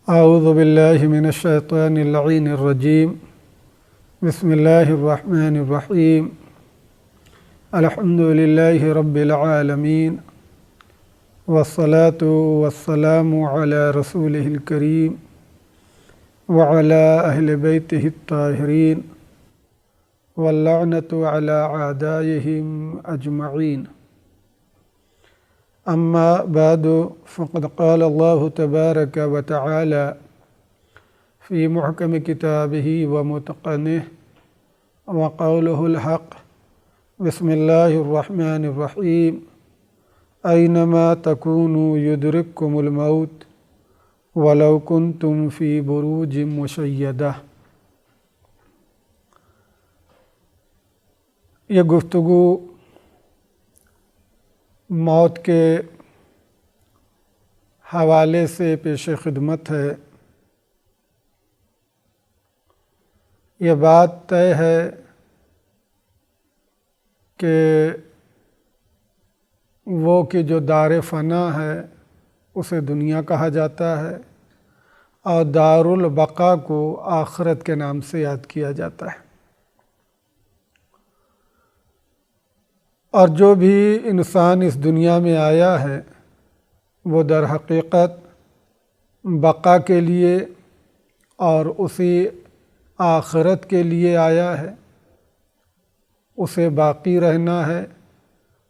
اعوذ باللہ من الشیطان اللعین الرجیم بسم اللہ الرحمن الرحیم الحمد للہ رب العالمین والصلاة والسلام علی رسولہ الکریم وعلی اہل بیتہ الطاہرین واللعنۃ علی اعدائہم اجمعین اما بعد فقد قال اللہ تبارک وتعالی فی محکم کتابہ ومتقنہ وقولہ الحق بسم اللہ الرحمن الرحیم اینما تکونوا یدرککم الموت ولو کنتم فی بروج مشیدہ۔ یہ گفتگو موت کے حوالے سے پیش خدمت ہے۔ یہ بات طے ہے کہ وہ کہ جو دار فنا ہے اسے دنیا کہا جاتا ہے اور دار البقا کو آخرت کے نام سے یاد کیا جاتا ہے، اور جو بھی انسان اس دنیا میں آیا ہے وہ در حقیقت بقا کے لیے اور اسی آخرت کے لیے آیا ہے، اسے باقی رہنا ہے۔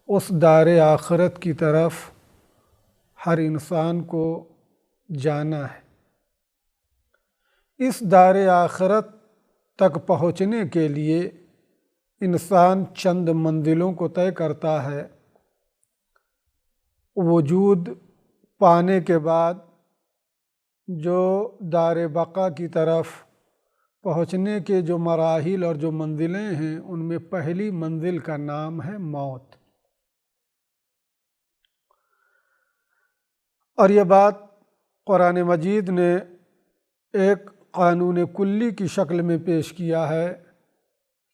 اس دار آخرت کی طرف ہر انسان کو جانا ہے۔ اس دار آخرت تک پہنچنے کے لیے انسان چند منزلوں کو طے کرتا ہے۔ وجود پانے کے بعد جو دار بقا کی طرف پہنچنے کے جو مراحل اور جو منزلیں ہیں، ان میں پہلی منزل کا نام ہے موت۔ اور یہ بات قرآن مجید نے ایک قانون کلی کی شکل میں پیش کیا ہے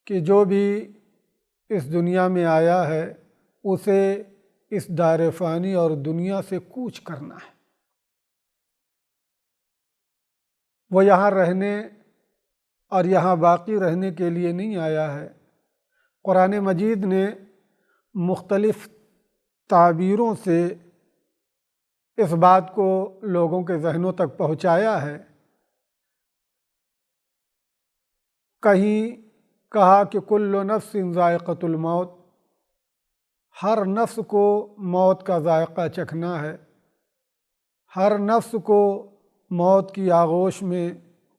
کہ جو بھی اس دنیا میں آیا ہے اسے اس دار فانی اور دنیا سے کوچ کرنا ہے۔ وہ یہاں رہنے اور یہاں باقی رہنے کے لیے نہیں آیا ہے۔ قرآن مجید نے مختلف تعبیروں سے اس بات کو لوگوں کے ذہنوں تک پہنچایا ہے۔ کہیں کہا کہ کل نفس ذائقۃ الموت، ہر نفس کو موت کا ذائقہ چکھنا ہے، ہر نفس کو موت کی آغوش میں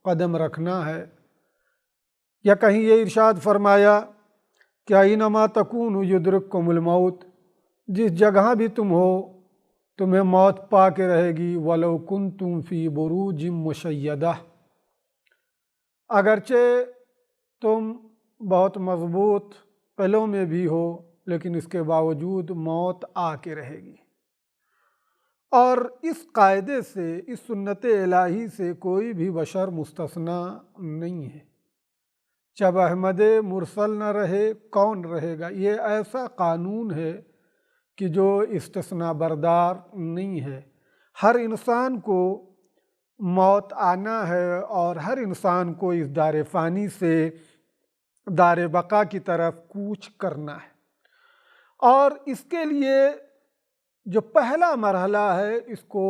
قدم رکھنا ہے۔ یا کہیں یہ ارشاد فرمایا کہ اینما تکونوا یدرککم الموت، جس جگہ بھی تم ہو تمہیں موت پا کے رہے گی، ولو کنتم فی بروج مشیدہ، اگرچہ تم بہت مضبوط قلعوں میں بھی ہو لیکن اس کے باوجود موت آ کے رہے گی۔ اور اس قاعدے سے، اس سنت الہی سے کوئی بھی بشر مستثنی نہیں ہے۔ جب احمد مرسل نہ رہے کون رہے گا؟ یہ ایسا قانون ہے کہ جو استثناء بردار نہیں ہے۔ ہر انسان کو موت آنا ہے اور ہر انسان کو اس دار فانی سے دار بقا کی طرف کوچ کرنا ہے۔ اور اس کے لیے جو پہلا مرحلہ ہے اس کو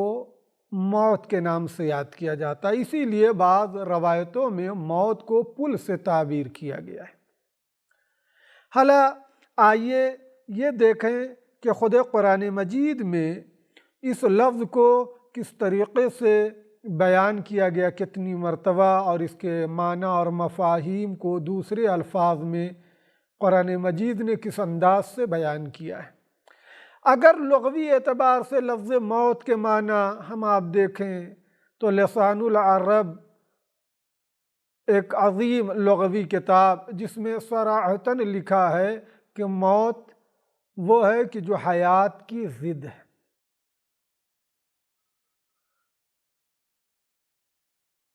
موت کے نام سے یاد کیا جاتا ہے۔ اسی لیے بعض روایتوں میں موت کو پل سے تعبیر کیا گیا ہے۔ حالا آئیے یہ دیکھیں کہ خود قرآن مجید میں اس لفظ کو کس طریقے سے بیان کیا گیا، کتنی مرتبہ، اور اس کے معنی اور مفاہیم کو دوسرے الفاظ میں قرآن مجید نے کس انداز سے بیان کیا ہے۔ اگر لغوی اعتبار سے لفظ موت کے معنی ہم آپ دیکھیں تو لسان العرب ایک عظیم لغوی کتاب جس میں صراحتاً لکھا ہے کہ موت وہ ہے کہ جو حیات کی ضد ہے۔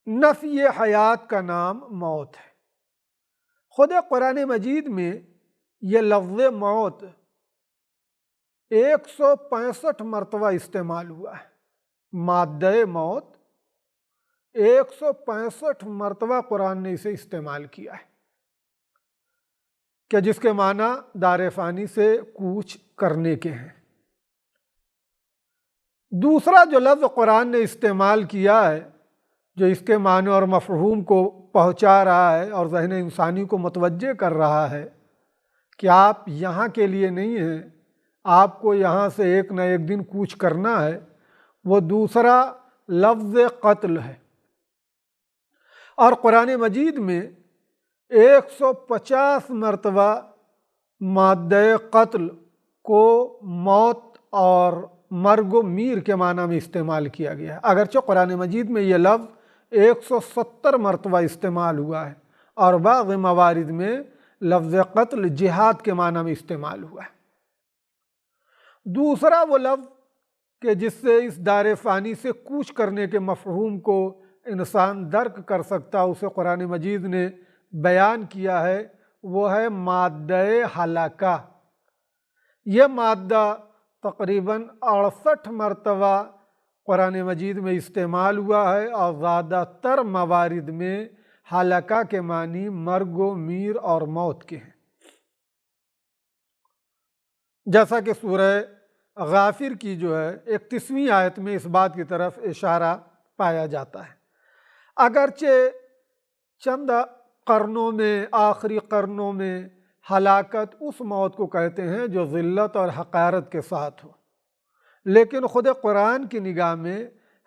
نفی حیات کا نام موت ہے۔ خود قرآن مجید میں یہ لفظ موت 165 مرتبہ استعمال ہوا ہے۔ مادہ موت 165 مرتبہ قرآن نے اسے استعمال کیا ہے، کہ جس کے معنی دار فانی سے کوچ کرنے کے ہیں۔ دوسرا جو لفظ قرآن نے استعمال کیا ہے، جو اس کے معنی اور مفہوم کو پہنچا رہا ہے اور ذہن انسانی کو متوجہ کر رہا ہے کہ آپ یہاں کے لیے نہیں ہیں، آپ کو یہاں سے ایک نہ ایک دن کوچ کرنا ہے، وہ دوسرا لفظ قتل ہے۔ اور قرآن مجید میں 150 مرتبہ مادہ قتل کو موت اور مرگ و میر کے معنی میں استعمال کیا گیا ہے، اگرچہ قرآن مجید میں یہ لفظ 170 مرتبہ استعمال ہوا ہے، اور بعض موارد میں لفظ قتل جہاد کے معنی میں استعمال ہوا ہے۔ دوسرا وہ لفظ کہ جس سے اس دار فانی سے کوچ کرنے کے مفہوم کو انسان درک کر سکتا، اسے قرآن مجید نے بیان کیا ہے، وہ ہے مادہ ہلاکہ۔ یہ مادہ تقریباً 68 مرتبہ قرآن مجید میں استعمال ہوا ہے، اور زیادہ تر موارد میں ہلاکہ کے معنی مرگ و میر اور موت کے ہیں، جیسا کہ سورہ غافر کی جو ہے 31ویں آیت میں اس بات کی طرف اشارہ پایا جاتا ہے۔ اگرچہ چند قرنوں میں، آخری قرنوں میں ہلاکت اس موت کو کہتے ہیں جو ذلت اور حقارت کے ساتھ ہو، لیکن خود قرآن کی نگاہ میں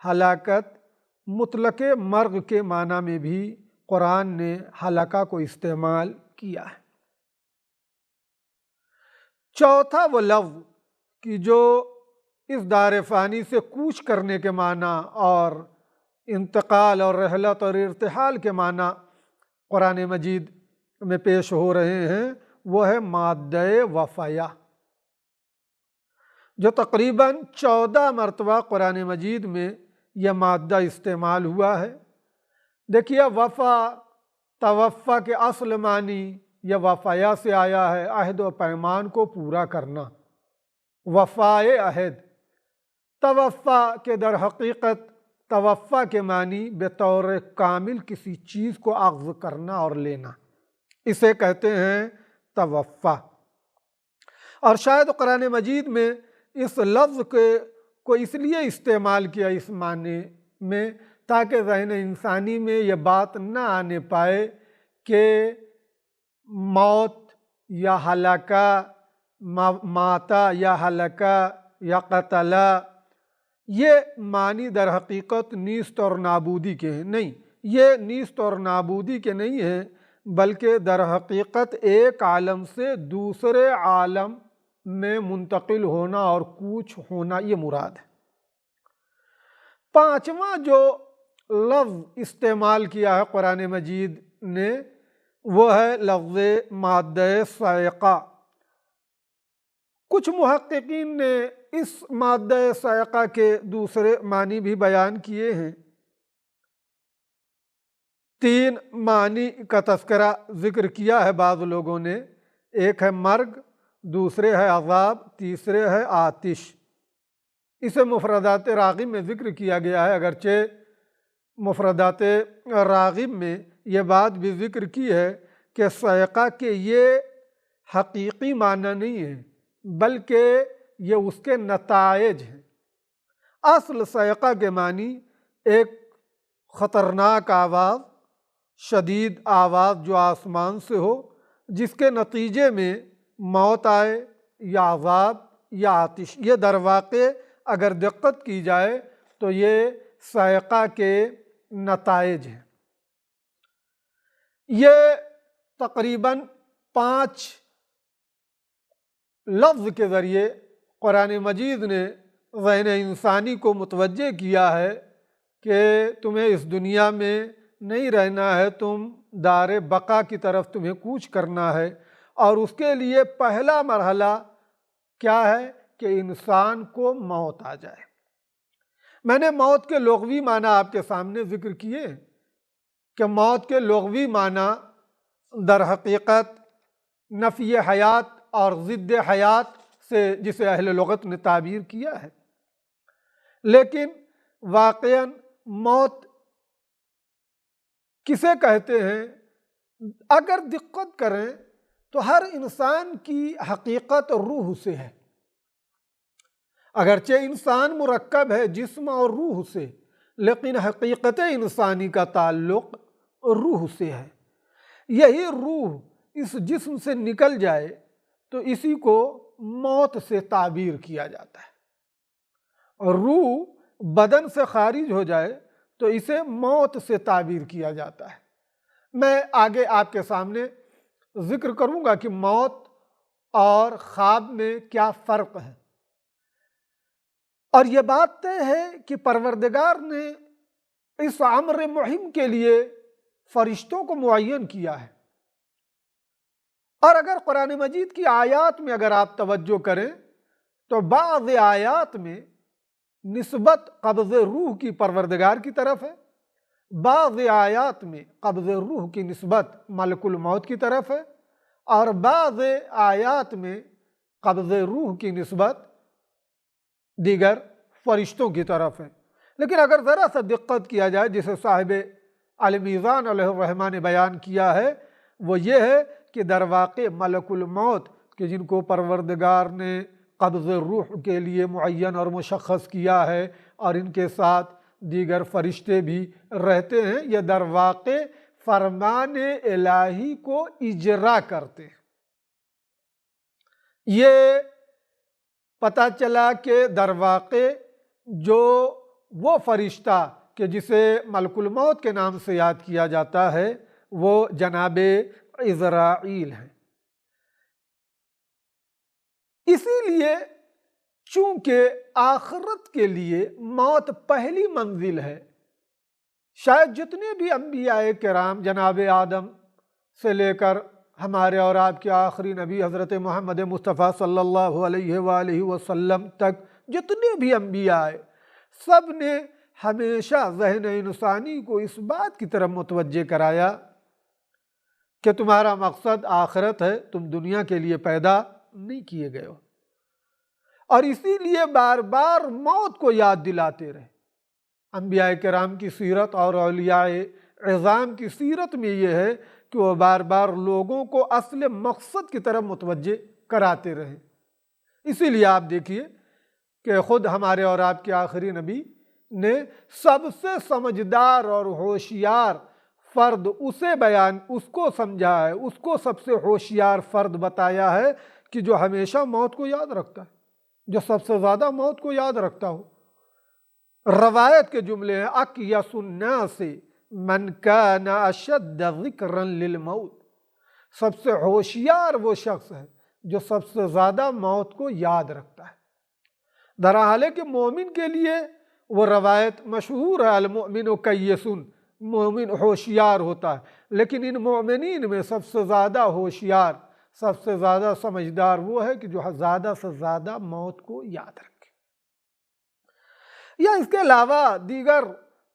ہلاکت مطلق مرگ کے معنی میں بھی قرآن نے ہلاکہ کو استعمال کیا ہے۔ چوتھا وہ لفظ کہ جو اس دار فانی سے کوچ کرنے کے معنی اور انتقال اور رحلت اور ارتحال کے معنی قرآن مجید میں پیش ہو رہے ہیں، وہ ہے مادہ وفیہ، جو تقریباً 14 مرتبہ قرآن مجید میں یہ مادہ استعمال ہوا ہے۔ دیکھیے، وفا توفا کے اصل معنی یہ وفیہ سے آیا ہے، عہد و پیمان کو پورا کرنا، وفائے عہد۔ توفا کے در حقیقت توفا کے معنی بطور کامل کسی چیز کو اخذ کرنا اور لینا، اسے کہتے ہیں توفا۔ اور شاید قرآن مجید میں اس لفظ کو اس لیے استعمال کیا اس معنی میں تاکہ ذہن انسانی میں یہ بات نہ آنے پائے کہ موت یا ہلاکہ، ماتا یا ہلاکہ یا قتلا، یہ معنی در حقیقت نیست اور نابودی کے ہیں۔ نہیں، یہ نیست اور نابودی کے نہیں ہیں، بلکہ در حقیقت ایک عالم سے دوسرے عالم میں منتقل ہونا اور کوچ ہونا، یہ مراد ہے۔ پانچواں جو لفظ استعمال کیا ہے قرآن مجید نے، وہ ہے لفظ مادہ صاعقہ۔ کچھ محققین نے اس مادہ صاعقہ کے دوسرے معنی بھی بیان کیے ہیں۔ 3 معنی کا تذکرہ ذکر کیا ہے بعض لوگوں نے، ایک ہے مرگ، دوسرے ہے عذاب، تیسرے ہے آتش۔ اسے مفردات راغب میں ذکر کیا گیا ہے، اگرچہ مفردات راغب میں یہ بات بھی ذکر کی ہے کہ صاعقہ کے یہ حقیقی معنی نہیں ہے، بلکہ یہ اس کے نتائج ہیں۔ اصل صاعقہ کے معنی ایک خطرناک آواز، شدید آواز جو آسمان سے ہو، جس کے نتیجے میں موت آئے یا عذاب یا آتش۔ یہ در واقع اگر دقت کی جائے تو یہ صاعقہ کے نتائج ہیں۔ یہ تقریباً 5 لفظ کے ذریعے قرآن مجید نے ذہن انسانی کو متوجہ کیا ہے کہ تمہیں اس دنیا میں نہیں رہنا ہے، تم دار بقا کی طرف تمہیں کوچ کرنا ہے، اور اس کے لیے پہلا مرحلہ کیا ہے کہ انسان کو موت آ جائے۔ میں نے موت کے لغوی معنی آپ کے سامنے ذکر کیے کہ موت کے لغوی معنی در حقیقت نفی حیات اور ضد حیات سے جسے اہل لغت نے تعبیر کیا ہے، لیکن واقعاً موت کسے کہتے ہیں؟ اگر دقت کریں تو ہر انسان کی حقیقت روح سے ہے، اگرچہ انسان مرکب ہے جسم اور روح سے، لیکن حقیقت انسانی کا تعلق روح سے ہے۔ یہی روح اس جسم سے نکل جائے تو اسی کو موت سے تعبیر کیا جاتا ہے، اور روح بدن سے خارج ہو جائے تو اسے موت سے تعبیر کیا جاتا ہے۔ میں آگے آپ کے سامنے ذکر کروں گا کہ موت اور خواب میں کیا فرق ہے، اور یہ بات طے ہے کہ پروردگار نے اس امر مہم کے لیے فرشتوں کو معین کیا ہے۔ اور اگر قرآن مجید کی آیات میں اگر آپ توجہ کریں تو بعض آیات میں نسبت قبض روح کی پروردگار کی طرف ہے، بعض آیات میں قبض روح کی نسبت ملک الموت کی طرف ہے، اور بعض آیات میں قبض روح کی نسبت دیگر فرشتوں کی طرف ہے۔ لیکن اگر ذرا سا دقت کیا جائے، جسے صاحب المیزان علیہ الرحمہ نے بیان کیا ہے، وہ یہ ہے کہ در واقع ملک الموت کہ جن کو پروردگار نے قبض روح کے لیے معین اور مشخص کیا ہے، اور ان کے ساتھ دیگر فرشتے بھی رہتے ہیں، یہ در واقع فرمان الہی کو اجرا کرتے ہیں۔ یہ پتہ چلا کہ در واقع جو وہ فرشتہ کہ جسے ملک الموت کے نام سے یاد کیا جاتا ہے وہ جناب عزرائیل ہیں۔ اسی لیے چونکہ آخرت کے لیے موت پہلی منزل ہے، شاید جتنے بھی انبیاء کرام جناب آدم سے لے کر ہمارے اور آپ کے آخری نبی حضرت محمد مصطفیٰ صلی اللہ علیہ وآلہ وسلم تک جتنے بھی انبیاء آئے، سب نے ہمیشہ ذہن انسانی کو اس بات کی طرف متوجہ کرایا کہ تمہارا مقصد آخرت ہے، تم دنیا کے لیے پیدا نہیں کیے گئے ہو، اور اسی لیے بار بار موت کو یاد دلاتے رہے۔ انبیاء کرام کی سیرت اور اولیاء عظام کی سیرت میں یہ ہے کہ وہ بار بار لوگوں کو اصل مقصد کی طرف متوجہ کراتے رہے۔ اسی لیے آپ دیکھیے کہ خود ہمارے اور آپ کے آخری نبی نے سب سے سمجھدار اور ہوشیار فرد اس کو سمجھا ہے، اس کو سب سے ہوشیار فرد بتایا ہے کہ جو ہمیشہ موت کو یاد رکھتا ہے، جو سب سے زیادہ موت کو یاد رکھتا ہو۔ روایت کے جملے ہیں اکیس الناس من کان اشد ذکرا للموت، سب سے ہوشیار وہ شخص ہے جو سب سے زیادہ موت کو یاد رکھتا ہے۔ درحال کہ مومن کے لیے وہ روایت مشہور ہے، المؤمن کیس، مومن ہوشیار ہوتا ہے، لیکن ان مومنین میں سب سے زیادہ ہوشیار، سب سے زیادہ سمجھدار وہ ہے کہ جو زیادہ سے زیادہ موت کو یاد رکھے۔ یا اس کے علاوہ دیگر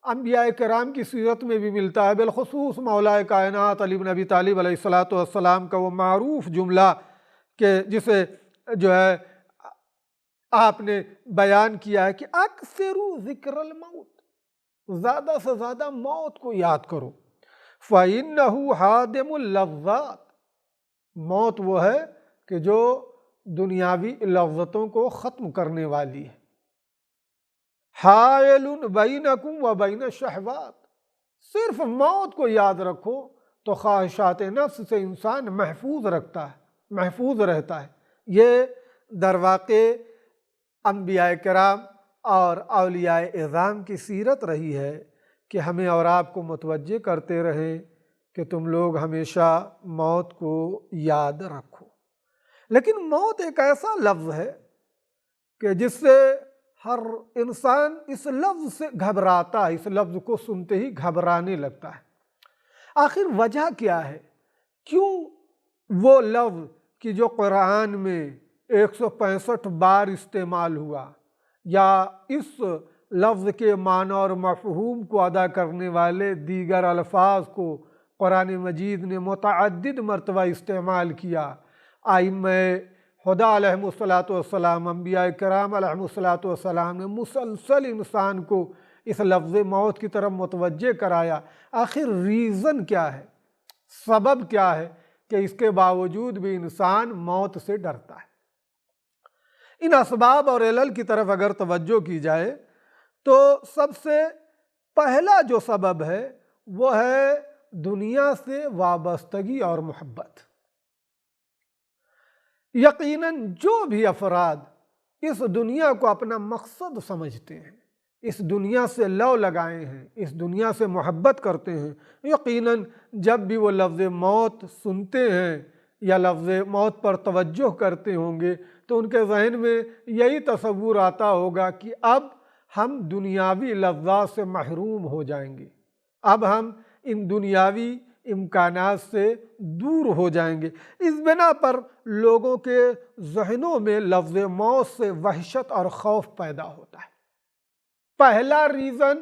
انبیاء کرام کی سیرت میں بھی ملتا ہے، بالخصوص مولا کائنات علی بن ابی طالب علیہ السلام کا وہ معروف جملہ کہ جسے جو ہے آپ نے بیان کیا ہے کہ اکثروا ذکر الموت، زیادہ سے زیادہ موت کو یاد کرو، فَإِنَّهُ حَادِمُ اللَّذَّاتِ، موت وہ ہے کہ جو دنیاوی لذتوں کو ختم کرنے والی ہے، حائل بینکم و بین الشہوات، صرف موت کو یاد رکھو تو خواہشات نفس سے انسان محفوظ رہتا ہے۔ یہ در واقع انبیاء کرام اور اولیاء اعظام کی سیرت رہی ہے کہ ہمیں اور آپ کو متوجہ کرتے رہیں کہ تم لوگ ہمیشہ موت کو یاد رکھو۔ لیکن موت ایک ایسا لفظ ہے کہ جس سے ہر انسان اس لفظ سے گھبراتا ہے، اس لفظ کو سنتے ہی گھبرانے لگتا ہے۔ آخر وجہ کیا ہے؟ کیوں وہ لفظ کہ جو قرآن میں 165 بار استعمال ہوا، یا اس لفظ کے معنی اور مفہوم کو ادا کرنے والے دیگر الفاظ کو قرآن مجید نے متعدد مرتبہ استعمال کیا، ائمہ خدا علیہ الصلوۃ والسلام، انبیاء کرام علیہ الصلوۃ والسلام نے مسلسل انسان کو اس لفظ موت کی طرف متوجہ کرایا؟ آخر ریزن کیا ہے، سبب کیا ہے کہ اس کے باوجود بھی انسان موت سے ڈرتا ہے؟ ان اسباب اور علل کی طرف اگر توجہ کی جائے تو سب سے پہلا جو سبب ہے وہ ہے دنیا سے وابستگی اور محبت۔ یقیناً جو بھی افراد اس دنیا کو اپنا مقصد سمجھتے ہیں، اس دنیا سے لو لگائے ہیں، اس دنیا سے محبت کرتے ہیں، یقیناً جب بھی وہ لفظ موت سنتے ہیں یا لفظ موت پر توجہ کرتے ہوں گے تو ان کے ذہن میں یہی تصور آتا ہوگا کہ اب ہم دنیاوی لذات سے محروم ہو جائیں گے، اب ہم ان دنیاوی امکانات سے دور ہو جائیں گے۔ اس بنا پر لوگوں کے ذہنوں میں لفظ موت سے وحشت اور خوف پیدا ہوتا ہے۔ پہلا ریزن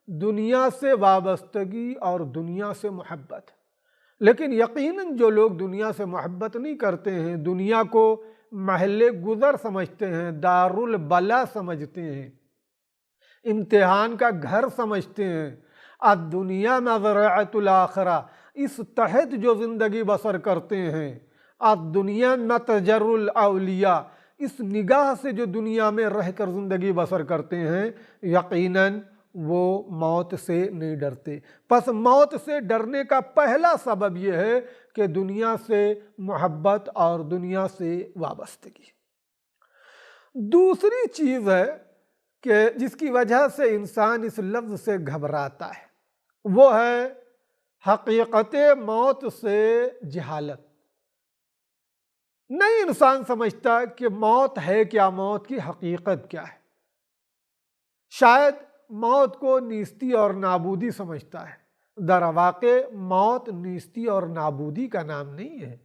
دنیا سے وابستگی اور دنیا سے محبت۔ لیکن یقیناً جو لوگ دنیا سے محبت نہیں کرتے ہیں، دنیا کو محل گزر سمجھتے ہیں، دارالبلا سمجھتے ہیں، امتحان کا گھر سمجھتے ہیں، الدنیا مزرعۃ الآخرہ، اس تحت جو زندگی بسر کرتے ہیں، الدنیا متجر الاولیاء، اس نگاہ سے جو دنیا میں رہ کر زندگی بسر کرتے ہیں، یقیناً وہ موت سے نہیں ڈرتے۔ پس موت سے ڈرنے کا پہلا سبب یہ ہے کہ دنیا سے محبت اور دنیا سے وابستگی۔ دوسری چیز ہے کہ جس کی وجہ سے انسان اس لفظ سے گھبراتا ہے، وہ ہے حقیقت موت سے جہالت۔ نہیں انسان سمجھتا کہ موت ہے کیا، موت کی حقیقت کیا ہے۔ شاید موت کو نیستی اور نابودی سمجھتا ہے، در واقع موت نیستی اور نابودی کا نام نہیں ہے۔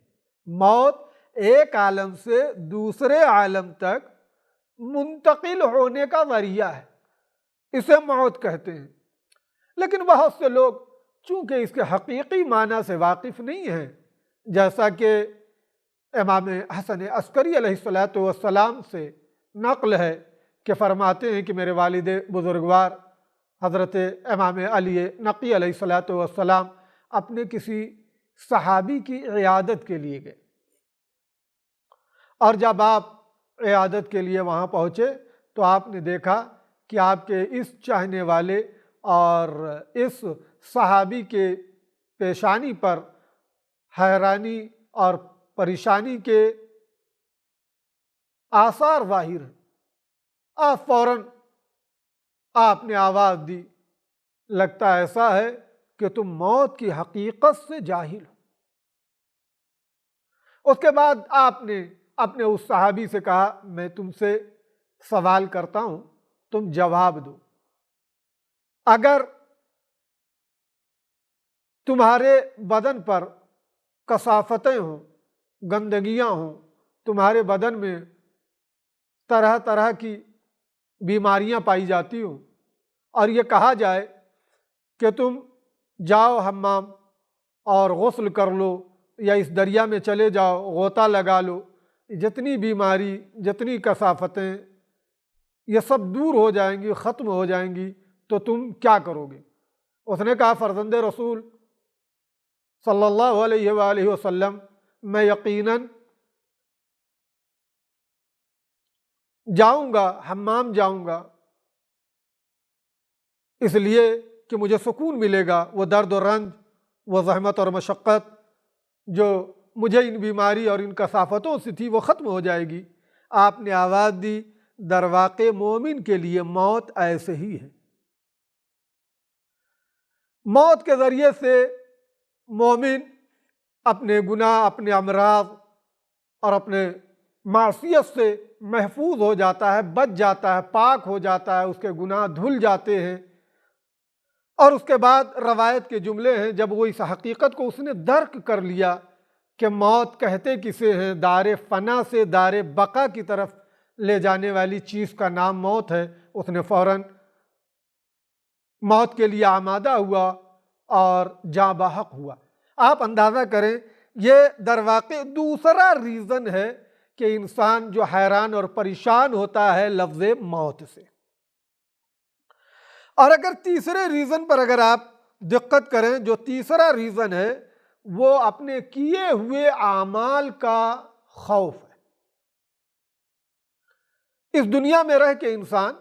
موت ایک عالم سے دوسرے عالم تک منتقل ہونے کا ذریعہ ہے، اسے موت کہتے ہیں۔ لیکن بہت سے لوگ چونکہ اس کے حقیقی معنی سے واقف نہیں ہیں، جیسا کہ امام حسن عسکری علیہ السلام سے نقل ہے کہ فرماتے ہیں کہ میرے والد بزرگوار حضرت امام علی نقی علیہ السلام اپنے کسی صحابی کی عیادت کے لیے گئے، اور جب آپ عیادت کے لیے وہاں پہنچے تو آپ نے دیکھا کہ آپ کے اس چاہنے والے اور اس صحابی کے پیشانی پر حیرانی اور پریشانی کے آثار ظاہر ہیں۔ آپ فوراً آپ نے آواز دی، لگتا ایسا ہے کہ تم موت کی حقیقت سے جاہل ہو۔ اس کے بعد آپ نے اپنے اس صحابی سے کہا، میں تم سے سوال کرتا ہوں، تم جواب دو۔ اگر تمہارے بدن پر کثافتیں ہوں، گندگیاں ہوں، تمہارے بدن میں طرح طرح کی بیماریاں پائی جاتی ہوں، اور یہ کہا جائے کہ تم جاؤ حمام اور غسل کر لو یا اس دریا میں چلے جاؤ غوطہ لگا لو، جتنی بیماری جتنی کثافتیں یہ سب دور ہو جائیں گی، ختم ہو جائیں گی، تو تم کیا کرو گے؟ اس نے کہا، فرزند رسول صلی اللہ علیہ وآلہ وسلم، میں یقیناً جاؤں گا، حمام جاؤں گا، اس لیے کہ مجھے سکون ملے گا، وہ درد و رنج، وہ زحمت اور مشقت جو مجھے ان بیماری اور ان کثافتوں سے تھی وہ ختم ہو جائے گی۔ آپ نے آواز دی، در واقع مومن کے لیے موت ایسے ہی ہے۔ موت کے ذریعے سے مومن اپنے گناہ، اپنے امراض اور اپنے معصیت سے محفوظ ہو جاتا ہے، بچ جاتا ہے، پاک ہو جاتا ہے، اس کے گناہ دھل جاتے ہیں۔ اور اس کے بعد روایت کے جملے ہیں، جب وہ اس حقیقت کو اس نے درک کر لیا کہ موت کہتے کسے ہیں، دار فنا سے دار بقا کی طرف لے جانے والی چیز کا نام موت ہے، اس نے فوراً موت کے لیے آمادہ ہوا اور جاں بحق ہوا۔ آپ اندازہ کریں، یہ در واقع دوسرا ریزن ہے کہ انسان جو حیران اور پریشان ہوتا ہے لفظ موت سے۔ اور اگر تیسرے ریزن پر اگر آپ دقت کریں، جو تیسرا ریزن ہے وہ اپنے کیے ہوئے اعمال کا خوف ہے۔ اس دنیا میں رہ کے انسان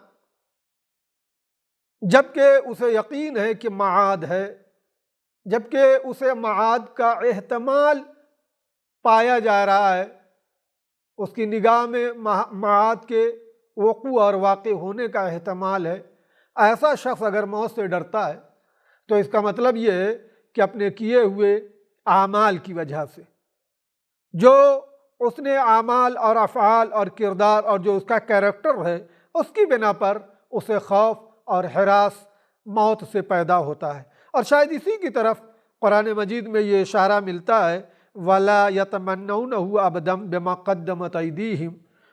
جبکہ اسے یقین ہے کہ معاد ہے، جبکہ اسے معاد کا احتمال پایا جا رہا ہے، اس کی نگاہ میں معاد کے وقوع اور واقع ہونے کا احتمال ہے، ایسا شخص اگر موت سے ڈرتا ہے تو اس کا مطلب یہ ہے کہ اپنے کیے ہوئے اعمال کی وجہ سے، جو اس نے اعمال اور افعال اور کردار اور جو اس کا کیریکٹر ہے، اس کی بنا پر اسے خوف اور ہراس موت سے پیدا ہوتا ہے۔ اور شاید اسی کی طرف قرآن مجید میں یہ اشارہ ملتا ہے، وَلَا يَتَمَنَّوْنَهُ أَبَدًا بِمَا قَدَّمَتْ أَيْدِيهِمْ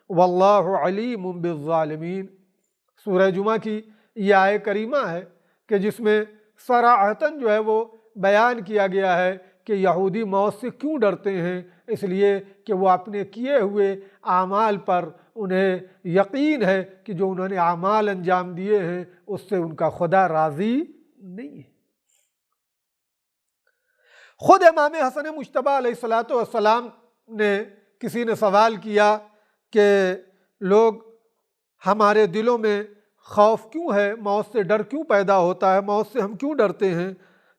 وَاللَّهُ عَلِيمٌ بِالظَّالِمِينَ۔ سورہ جمعہ کی یہ آیہ کریمہ ہے کہ جس میں صراحتاً جو ہے وہ بیان کیا گیا ہے کہ یہودی موت سے کیوں ڈرتے ہیں، اس لیے کہ وہ اپنے کیے ہوئے اعمال پر انہیں یقین ہے کہ جو انہوں نے اعمال انجام دیے ہیں اس سے ان کا خدا راضی نہیں ہے۔ خود امام حسن مجتبی علیہ السلام نے کسی نے سوال کیا کہ لوگ ہمارے دلوں میں خوف کیوں ہے، موت سے ڈر کیوں پیدا ہوتا ہے، موت سے ہم کیوں ڈرتے ہیں؟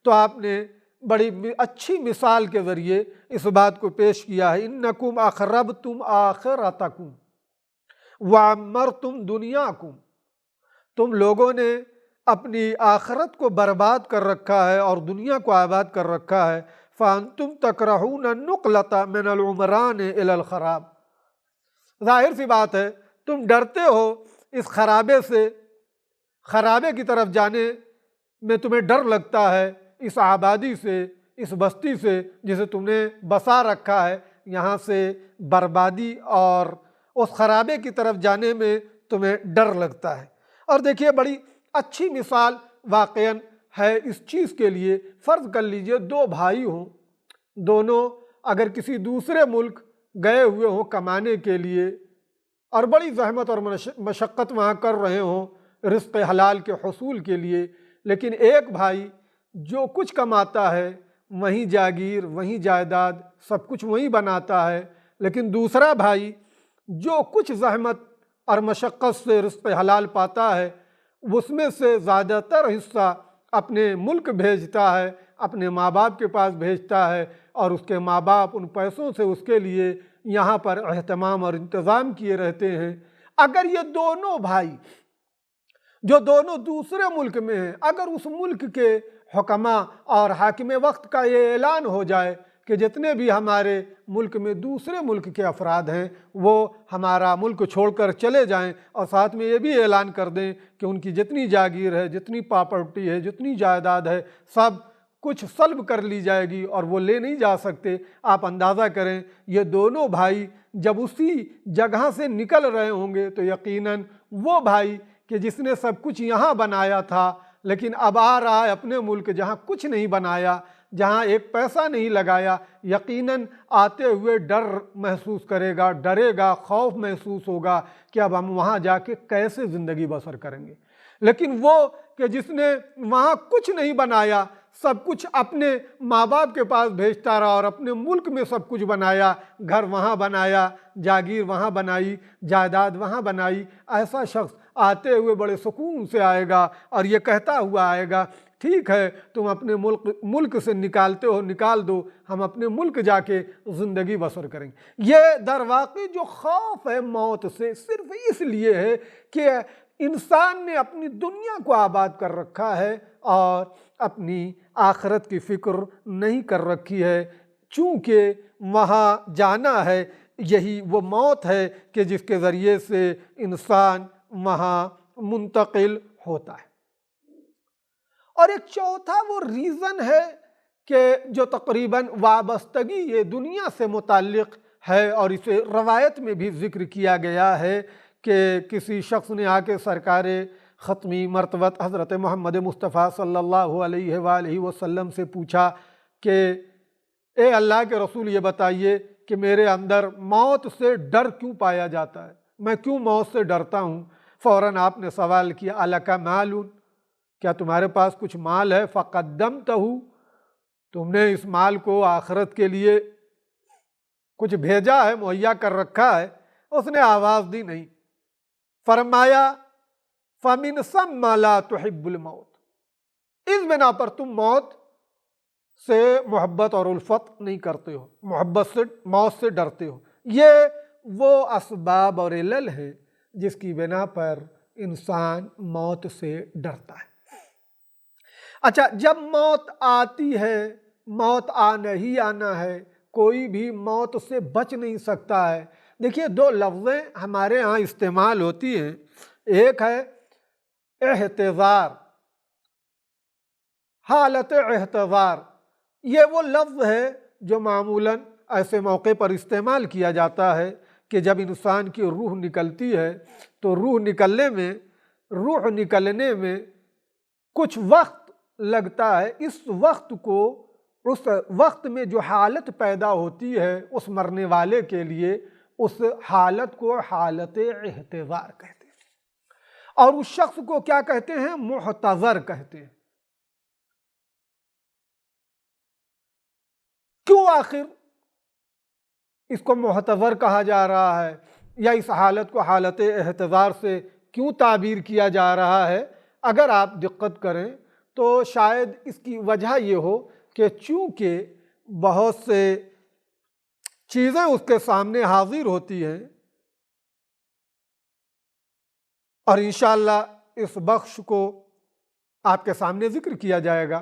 تو آپ نے بڑی اچھی مثال کے ذریعے اس بات کو پیش کیا ہے، انکم اخربتم آخرتکم وعمرتم دنیاکم، تم لوگوں نے اپنی آخرت کو برباد کر رکھا ہے اور دنیا کو آباد کر رکھا ہے، فانتم تکرہون النقلۃ من العمران الی الخراب، ظاہر سی بات ہے تم ڈرتے ہو اس خرابے سے، خرابے کی طرف جانے میں تمہیں ڈر لگتا ہے، اس آبادی سے، اس بستی سے جسے تم نے بسا رکھا ہے، یہاں سے بربادی اور اس خرابے کی طرف جانے میں تمہیں ڈر لگتا ہے۔ اور دیکھیے بڑی اچھی مثال واقعاً ہے اس چیز کے لیے، فرض کر لیجئے دو بھائی ہوں، دونوں اگر کسی دوسرے ملک گئے ہوئے ہوں کمانے کے لیے اور بڑی زحمت اور مشقت وہاں کر رہے ہوں رزق حلال کے حصول کے لیے، لیکن ایک بھائی جو کچھ کماتا ہے وہیں جاگیر، وہیں جائیداد، سب کچھ وہیں بناتا ہے، لیکن دوسرا بھائی جو کچھ زحمت اور مشقت سے رزق حلال پاتا ہے اس میں سے زیادہ تر حصہ اپنے ملک بھیجتا ہے، اپنے ماں باپ کے پاس بھیجتا ہے، اور اس کے ماں باپ ان پیسوں سے اس کے لیے یہاں پر اہتمام اور انتظام کیے رہتے ہیں۔ اگر یہ دونوں بھائی جو دونوں دوسرے ملک میں ہیں، اگر اس ملک کے حکماء اور حاکم وقت کا یہ اعلان ہو جائے کہ جتنے بھی ہمارے ملک میں دوسرے ملک کے افراد ہیں وہ ہمارا ملک چھوڑ کر چلے جائیں، اور ساتھ میں یہ بھی اعلان کر دیں کہ ان کی جتنی جاگیر ہے، جتنی پراپرٹی ہے، جتنی جائیداد ہے، سب کچھ سلب کر لی جائے گی اور وہ لے نہیں جا سکتے، آپ اندازہ کریں یہ دونوں بھائی جب اسی جگہ سے نکل رہے ہوں گے تو یقیناً وہ بھائی کہ جس نے سب کچھ یہاں بنایا تھا لیکن اب آ رہا ہے اپنے ملک جہاں کچھ نہیں بنایا، جہاں ایک پیسہ نہیں لگایا، یقیناً آتے ہوئے ڈر محسوس کرے گا، ڈرے گا، خوف محسوس ہوگا کہ اب ہم وہاں جا کے کیسے زندگی بسر کریں گے۔ لیکن وہ کہ جس نے وہاں کچھ نہیں بنایا، سب کچھ اپنے ماں باپ کے پاس بھیجتا رہا اور اپنے ملک میں سب کچھ بنایا، گھر وہاں بنایا، جاگیر وہاں بنائی، جائیداد وہاں بنائی، ایسا شخص آتے ہوئے بڑے سکون سے آئے گا اور یہ کہتا ہوا آئے گا ٹھیک ہے تم اپنے ملک سے نکالتے ہو نکال دو، ہم اپنے ملک جا کے زندگی بسر کریں گے۔ یہ در واقع جو خوف ہے موت سے صرف اس لیے ہے کہ انسان نے اپنی دنیا کو آباد کر رکھا ہے اور اپنی آخرت کی فکر نہیں کر رکھی ہے، چونکہ وہاں جانا ہے، یہی وہ موت ہے کہ جس کے ذریعے سے انسان وہاں منتقل ہوتا ہے۔ اور ایک چوتھا وہ ریزن ہے کہ جو تقریباً وابستگی یہ دنیا سے متعلق ہے، اور اسے روایت میں بھی ذکر کیا گیا ہے کہ کسی شخص نے آ کے سرکار ختمی مرتبت حضرت محمد مصطفیٰ صلی اللہ علیہ وآلہ وسلم سے پوچھا کہ اے اللہ کے رسول یہ بتائیے کہ میرے اندر موت سے ڈر کیوں پایا جاتا ہے، میں کیوں موت سے ڈرتا ہوں؟ فوراً آپ نے سوال کیا الک مال، کیا تمہارے پاس کچھ مال ہے؟ فقدمتہ، تم نے اس مال کو آخرت کے لیے کچھ بھیجا ہے، مہیا کر رکھا ہے؟ اس نے آواز دی نہیں۔ فرمایا فَمِن ثَمَّ لَا تُحِبُّ الْمَوْتِ، اس بنا پر تم موت سے محبت اور الفت نہیں کرتے ہو، محبت سے موت سے ڈرتے ہو۔ یہ وہ اسباب اور علل ہیں جس کی بنا پر انسان موت سے ڈرتا ہے۔ اچھا، جب موت آتی ہے، موت آنا ہی آنا ہے، کوئی بھی موت سے بچ نہیں سکتا ہے۔ دیکھیے، دو لفظیں ہمارے ہاں استعمال ہوتی ہیں، ایک ہے احتضار، حالت احتضار، یہ وہ لفظ ہے جو معمولاً ایسے موقع پر استعمال کیا جاتا ہے کہ جب انسان کی روح نکلتی ہے تو روح نکلنے میں کچھ وقت لگتا ہے۔ اس وقت میں جو حالت پیدا ہوتی ہے اس مرنے والے کے لیے، اس حالت کو حالت احتضار کہتے ہیں، اور اس شخص کو کیا کہتے ہیں؟ محتضر کہتے ہیں۔ کیوں آخر اس کو محتضر کہا جا رہا ہے، یا اس حالت کو حالت احتضار سے کیوں تعبیر کیا جا رہا ہے؟ اگر آپ دقت کریں تو شاید اس کی وجہ یہ ہو کہ چونکہ بہت سے چیزیں اس کے سامنے حاضر ہوتی ہیں، اور انشاءاللہ اس بخش کو آپ کے سامنے ذکر کیا جائے گا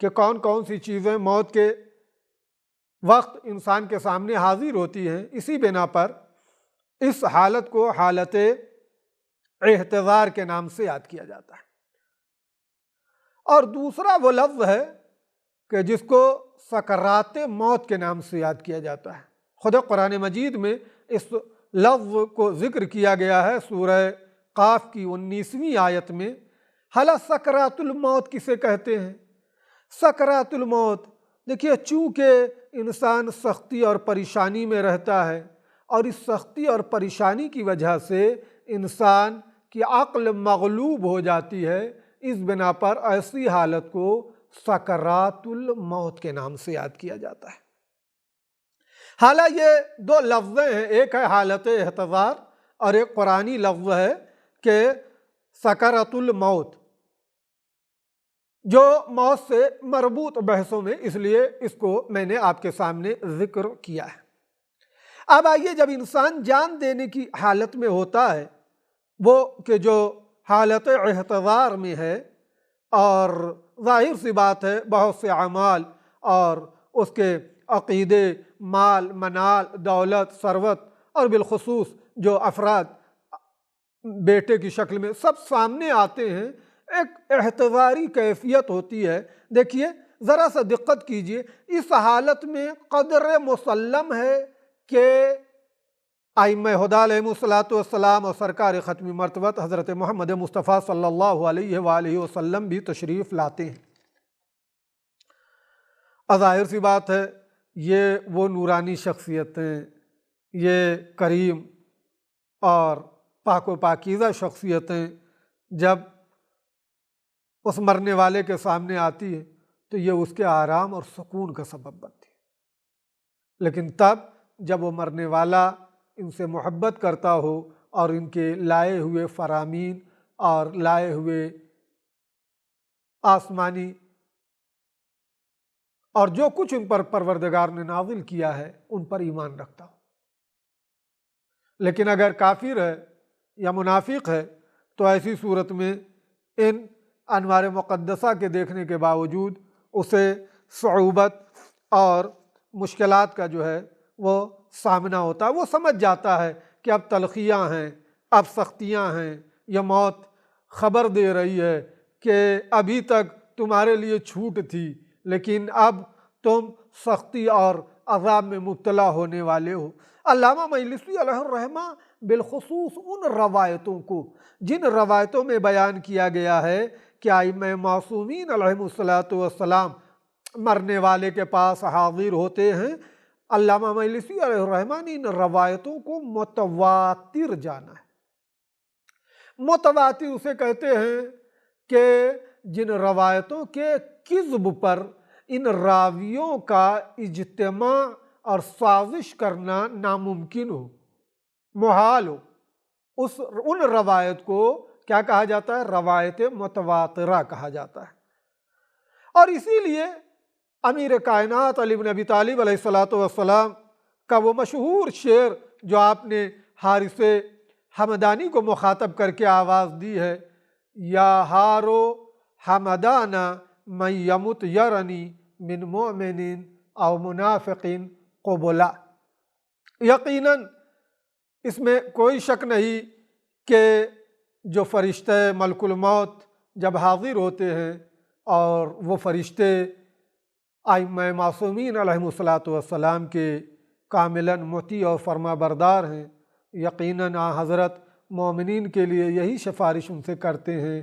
کہ کون کون سی چیزیں موت کے وقت انسان کے سامنے حاضر ہوتی ہیں۔ اسی بنا پر اس حالت کو حالت احتضار کے نام سے یاد کیا جاتا ہے۔ اور دوسرا وہ لفظ ہے کہ جس کو سکرات موت کے نام سے یاد کیا جاتا ہے۔ خود قرآن مجید میں اس لفظ کو ذکر کیا گیا ہے، سورہ قاف کی 19ویں آیت میں۔ حالا سکرات الموت کسے کہتے ہیں؟ سکرات الموت، دیکھیے، چونکہ انسان سختی اور پریشانی میں رہتا ہے، اور اس سختی اور پریشانی کی وجہ سے انسان کی عقل مغلوب ہو جاتی ہے، اس بنا پر ایسی حالت کو سکرات الموت کے نام سے یاد کیا جاتا ہے۔ حالانکہ یہ دو لفظیں ہیں، ایک ہے حالت احتضار اور ایک قرآنی لفظ ہے کہ سکرات الموت، جو موت سے مربوط بحثوں میں، اس لیے اس کو میں نے آپ کے سامنے ذکر کیا ہے۔ اب آئیے، جب انسان جان دینے کی حالت میں ہوتا ہے، وہ کہ جو حالت احتضار میں ہے، اور ظاہر سی بات ہے بہت سے اعمال اور اس کے عقیدے، مال، منال، دولت، ثروت، اور بالخصوص جو افراد بیٹے کی شکل میں سب سامنے آتے ہیں، ایک احتضاری کیفیت ہوتی ہے۔ دیکھیے، ذرا سا دقت کیجئے، اس حالت میں قدر مسلم ہے کہ ائمہ ہدیٰ علیہم الصلاۃ والسلام اور سرکار ختم مرتبت حضرت محمد مصطفیٰ صلی اللہ علیہ وآلہ وسلم بھی تشریف لاتے ہیں۔ ظاہر سی بات ہے، یہ وہ نورانی شخصیتیں، یہ کریم اور پاک و پاکیزہ شخصیتیں جب اس مرنے والے کے سامنے آتی ہیں تو یہ اس کے آرام اور سکون کا سبب بنتی ہے۔ لیکن تب جب وہ مرنے والا ان سے محبت کرتا ہو اور ان کے لائے ہوئے فرامین اور لائے ہوئے آسمانی اور جو کچھ ان پر پروردگار نے نازل کیا ہے ان پر ایمان رکھتا ہو۔ لیکن اگر کافر ہے یا منافق ہے تو ایسی صورت میں ان انوار مقدسہ کے دیکھنے کے باوجود اسے صعوبت اور مشکلات کا جو ہے وہ سامنا ہوتا ہے۔ وہ سمجھ جاتا ہے کہ اب تلخیاں ہیں، اب سختیاں ہیں، یہ موت خبر دے رہی ہے کہ ابھی تک تمہارے لیے چھوٹ تھی، لیکن اب تم سختی اور عذاب میں مبتلا ہونے والے ہو۔ علامہ مجلسی علیہ الرحمہ بالخصوص ان روایتوں کو، جن روایتوں میں بیان کیا گیا ہے کہ ائمہ معصومین علیہم الصلاۃ والسلام مرنے والے کے پاس حاضر ہوتے ہیں، علامہ مجلسی علیہ الرحمہ نے ان روایتوں کو متواتر جانا ہے۔ متواتر اسے کہتے ہیں کہ جن روایتوں کے کذب پر ان راویوں کا اجتماع اور سازش کرنا ناممکن ہو، محال ہو، ان روایت کو کیا کہا جاتا ہے؟ روایت متواترہ کہا جاتا ہے۔ اور اسی لیے امیر کائنات علی بن ابی طالب علیہ السلام کا وہ مشہور شعر جو آپ نے حارث حمدانی کو مخاطب کر کے آواز دی ہے، یا ہارو حمدانہ من یمت یرنی من مؤمن او منافق قبلا۔ یقیناً اس میں کوئی شک نہیں کہ جو فرشتے ملک الموت جب حاضر ہوتے ہیں اور وہ فرشتے ائمہ معصومین علیہم السلام کے کاملاً مطیع اور فرما بردار ہیں، یقیناً حضرت مومنین کے لیے یہی سفارش ان سے کرتے ہیں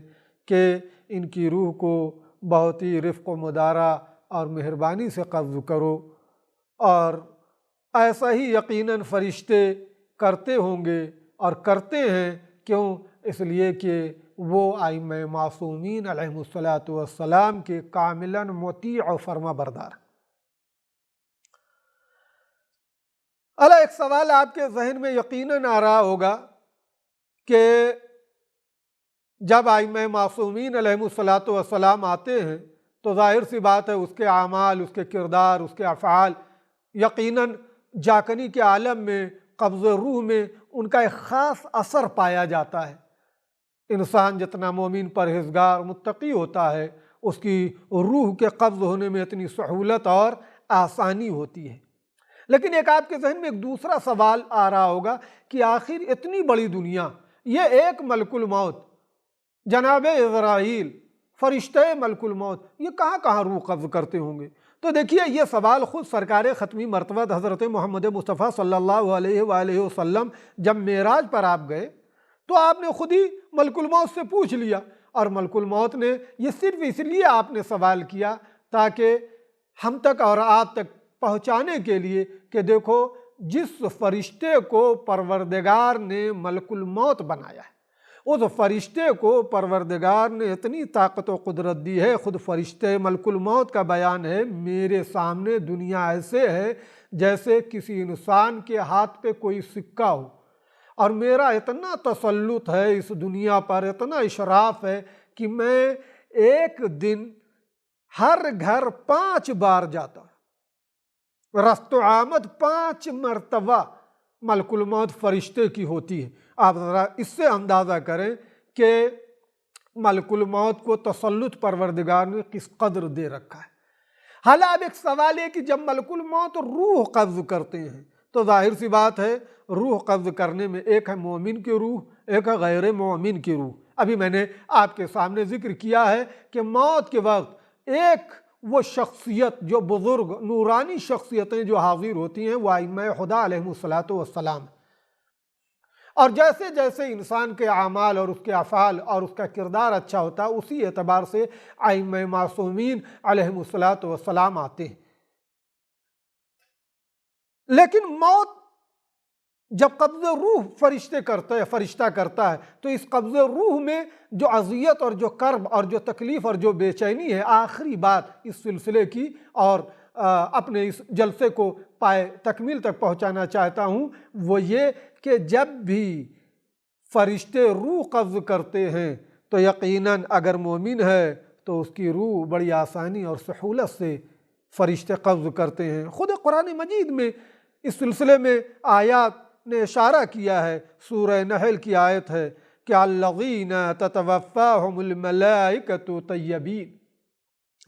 کہ ان کی روح کو بہت ہی رفق و مدارہ اور مہربانی سے قبض کرو، اور ایسا ہی یقیناً فرشتے کرتے ہوں گے اور کرتے ہیں۔ کیوں؟ اس لیے کہ وہ ائمہ معصومین علیہم السلام کے کاملاً مطیع و فرما بردار۔ ایک سوال آپ کے ذہن میں یقیناً آ رہا ہوگا کہ جب ائمہ معصومین علیہم السلام آتے ہیں تو ظاہر سی بات ہے اس کے اعمال، اس کے کردار، اس کے افعال یقیناً جاکنی کے عالم میں قبض روح میں ان کا ایک خاص اثر پایا جاتا ہے۔ انسان جتنا مومن پرہیزگار متقی ہوتا ہے اس کی روح کے قبض ہونے میں اتنی سہولت اور آسانی ہوتی ہے۔ لیکن ایک آپ کے ذہن میں ایک دوسرا سوال آ رہا ہوگا کہ آخر اتنی بڑی دنیا، یہ ایک ملک الموت جناب عزرائیل، فرشتے ملک الموت، یہ کہاں کہاں روح قبض کرتے ہوں گے؟ تو دیکھیے یہ سوال خود سرکار ختمی مرتبہ حضرت محمد مصطفیٰ صلی اللہ علیہ وآلہ وسلم جب معراج پر آپ گئے تو آپ نے خود ہی ملک الموت سے پوچھ لیا، اور ملک الموت نے یہ صرف اس لیے آپ نے سوال کیا تاکہ ہم تک اور آپ تک پہنچانے کے لیے کہ دیکھو جس فرشتے کو پروردگار نے ملک الموت بنایا ہے، اس فرشتے کو پروردگار نے اتنی طاقت و قدرت دی ہے۔ خود فرشتے ملک الموت کا بیان ہے، میرے سامنے دنیا ایسے ہے جیسے کسی انسان کے ہاتھ پہ کوئی سکہ ہو، اور میرا اتنا تسلط ہے اس دنیا پر، اتنا اشراف ہے کہ میں ایک دن ہر گھر 5 بار جاتا ہوں، رفت و آمد 5 مرتبہ ملک الموت فرشتے کی ہوتی ہے۔ آپ ذرا اس سے اندازہ کریں کہ ملک الموت کو تسلط پروردگار نے کس قدر دے رکھا ہے۔ حالا اب ایک سوال ہے کہ جب ملک الموت روح قبض کرتے ہیں تو ظاہر سی بات ہے روح قبض کرنے میں ایک ہے مومن کی روح، ایک ہے غیر مومن کی روح۔ ابھی میں نے آپ کے سامنے ذکر کیا ہے کہ موت کے وقت ایک وہ شخصیت جو بزرگ نورانی شخصیتیں جو حاضر ہوتی ہیں وہ ائمہ خدا علیہم السلام، اور جیسے جیسے انسان کے اعمال اور اس کے افعال اور اس کا کردار اچھا ہوتا ہے اسی اعتبار سے ائمہ معصومین علیہم السلام آتے ہیں۔ لیکن موت جب قبض روح فرشتہ کرتا ہے تو اس قبض روح میں جو اذیت اور جو کرب اور جو تکلیف اور جو بے چینی ہے، آخری بات اس سلسلے کی اور اپنے اس جلسے کو پائے تکمیل تک پہنچانا چاہتا ہوں، وہ یہ کہ جب بھی فرشتے روح قبض کرتے ہیں تو یقیناً اگر مومن ہے تو اس کی روح بڑی آسانی اور سہولت سے فرشتے قبض کرتے ہیں۔ خود قرآن مجید میں اس سلسلے میں آیات نے اشارہ کیا ہے۔ سورہ نحل کی آیت ہے کہ الذین تتوفاہم الملائکۃ طیبین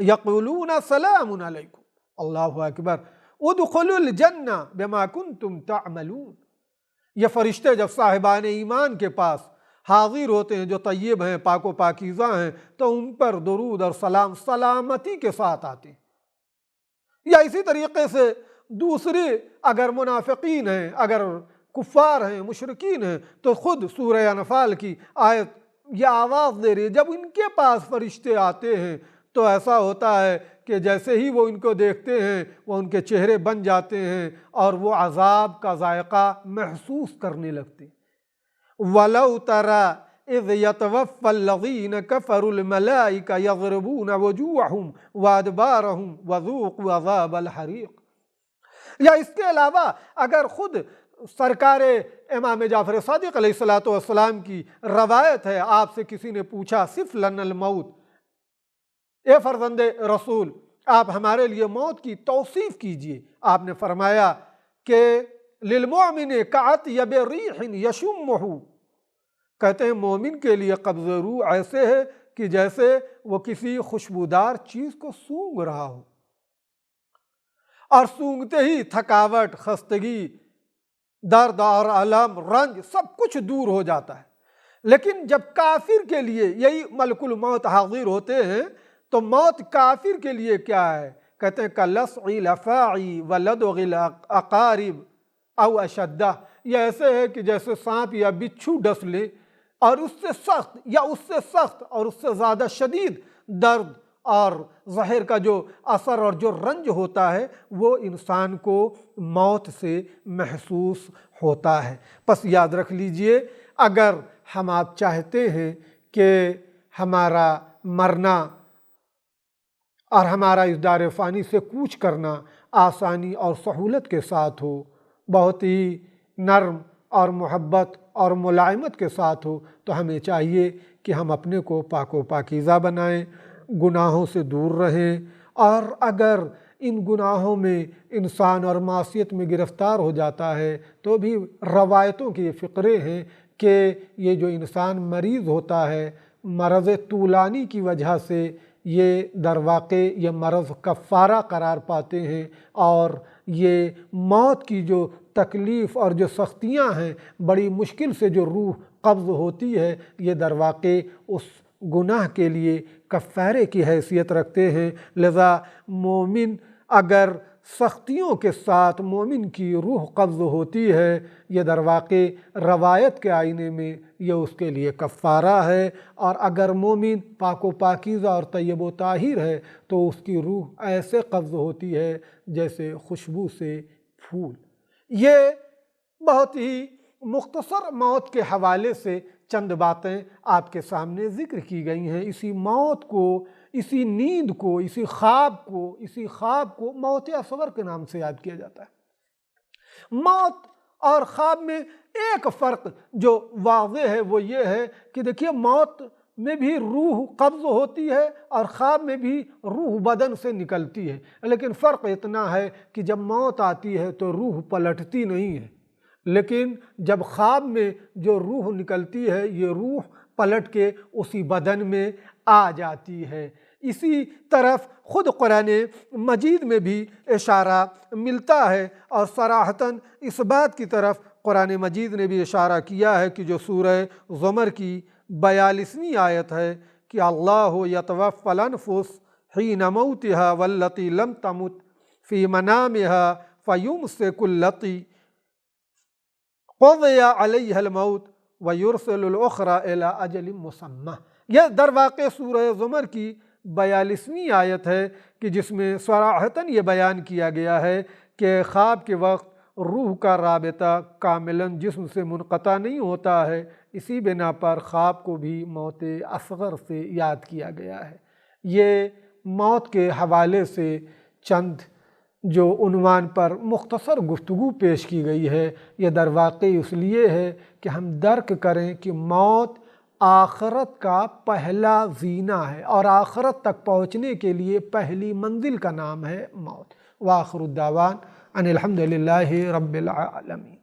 یقولون سلام علیکم، اللہ اکبر، ادخلوا الجنہ بما کنتم تعملون۔ یہ فرشتے جب صاحبان ایمان کے پاس حاضر ہوتے ہیں جو طیب ہیں، پاک و پاکیزہ ہیں، تو ان پر درود اور سلام سلامتی کے ساتھ آتے ہیں۔ یا اسی طریقے سے دوسری اگر منافقین ہیں، اگر کفار ہیں، مشرکین ہیں، تو خود سورہ انفال کی آیت یہ آواز دے رہی ہے جب ان کے پاس فرشتے آتے ہیں تو ایسا ہوتا ہے کہ جیسے ہی وہ ان کو دیکھتے ہیں وہ ان کے چہرے بن جاتے ہیں اور وہ عذاب کا ذائقہ محسوس کرنے لگتے ہیں۔ وَلَوْ تَرَى اذ یتوفی الذین کفروا الملائکہ یضربون وجوہہم وادبارہم وذوقوا عذاب الحریق۔ یا اس کے علاوہ اگر خود سرکار امام جعفر صادق علیہ السلام کی روایت ہے، آپ سے کسی نے پوچھا صف لنا الموت، اے فرزند رسول آپ ہمارے لیے موت کی توصیف کیجئے، آپ نے فرمایا کہ للمؤمن کعطیب ریح یشمہ، کہتے ہیں مومن کے لیے قبض روح ایسے ہے کہ جیسے وہ کسی خوشبودار چیز کو سونگھ رہا ہو، اور سونگتے ہی تھکاوٹ، خستگی، درد اور الم، رنج سب کچھ دور ہو جاتا ہے۔ لیکن جب کافر کے لیے یہی ملک الموت حاضر ہوتے ہیں تو موت کافر کے لیے کیا ہے؟ کہتے ہیں کلسع الافاعی ولدغ الاقارب او اشدہ، یہ ایسے ہے کہ جیسے سانپ یا بچھو ڈس لے، اور اس سے سخت یا اس سے سخت اور اس سے زیادہ شدید درد اور زہر کا جو اثر اور جو رنج ہوتا ہے وہ انسان کو موت سے محسوس ہوتا ہے۔ پس یاد رکھ لیجئے، اگر ہم آپ چاہتے ہیں کہ ہمارا مرنا اور ہمارا اس دار فانی سے کوچ کرنا آسانی اور سہولت کے ساتھ ہو، بہت ہی نرم اور محبت اور ملائمت کے ساتھ ہو، تو ہمیں چاہیے کہ ہم اپنے کو پاک و پاکیزہ بنائیں، گناہوں سے دور رہیں، اور اگر ان گناہوں میں انسان اور معصیت میں گرفتار ہو جاتا ہے تو بھی روایتوں کے یہ فقرے ہیں کہ یہ جو انسان مریض ہوتا ہے مرض طولانی کی وجہ سے، یہ در واقع یہ مرض کفارہ قرار پاتے ہیں، اور یہ موت کی جو تکلیف اور جو سختیاں ہیں، بڑی مشکل سے جو روح قبض ہوتی ہے، یہ در واقع اس گناہ کے لیے کفارے کی حیثیت رکھتے ہیں۔ لذا مومن اگر سختیوں کے ساتھ مومن کی روح قبض ہوتی ہے، یہ در واقع روایت کے آئینے میں یہ اس کے لیے کفارہ ہے، اور اگر مومن پاک و پاکیزہ اور طیب و طاہر ہے تو اس کی روح ایسے قبض ہوتی ہے جیسے خوشبو سے پھول۔ یہ بہت ہی مختصر موت کے حوالے سے چند باتیں آپ کے سامنے ذکر کی گئی ہیں۔ اسی موت کو، اسی نیند کو، اسی خواب کو موت اصغر کے نام سے یاد کیا جاتا ہے۔ موت اور خواب میں ایک فرق جو واضح ہے وہ یہ ہے کہ دیکھیے موت میں بھی روح قبض ہوتی ہے اور خواب میں بھی روح بدن سے نکلتی ہے، لیکن فرق اتنا ہے کہ جب موت آتی ہے تو روح پلٹتی نہیں ہے، لیکن جب خواب میں جو روح نکلتی ہے یہ روح پلٹ کے اسی بدن میں آ جاتی ہے۔ اسی طرف خود قرآن مجید میں بھی اشارہ ملتا ہے، اور صراحتاً اس بات کی طرف قرآن مجید نے بھی اشارہ کیا ہے کہ جو سورہ زمر کی 42ویں آیت ہے کہ اللہ یتوفی الانفس حین موتها واللتی لم تمت فی منامها فیمسک التی قضی علیہ الموت ویرسل الاخری الی اجل مسمی۔ یہ در واقع سورہ زمر کی 42ویں آیت ہے کہ جس میں صراحتاً یہ بیان کیا گیا ہے کہ خواب کے وقت روح کا رابطہ کاملاً جسم سے منقطع نہیں ہوتا ہے، اسی بنا پر خواب کو بھی موت اصغر سے یاد کیا گیا ہے۔ یہ موت کے حوالے سے چند جو عنوان پر مختصر گفتگو پیش کی گئی ہے، یہ در واقع اس لیے ہے کہ ہم درک کریں کہ موت آخرت کا پہلا زینہ ہے، اور آخرت تک پہنچنے کے لیے پہلی منزل کا نام ہے موت۔ وآخر الدعوان ان الحمد للہ رب العالمین۔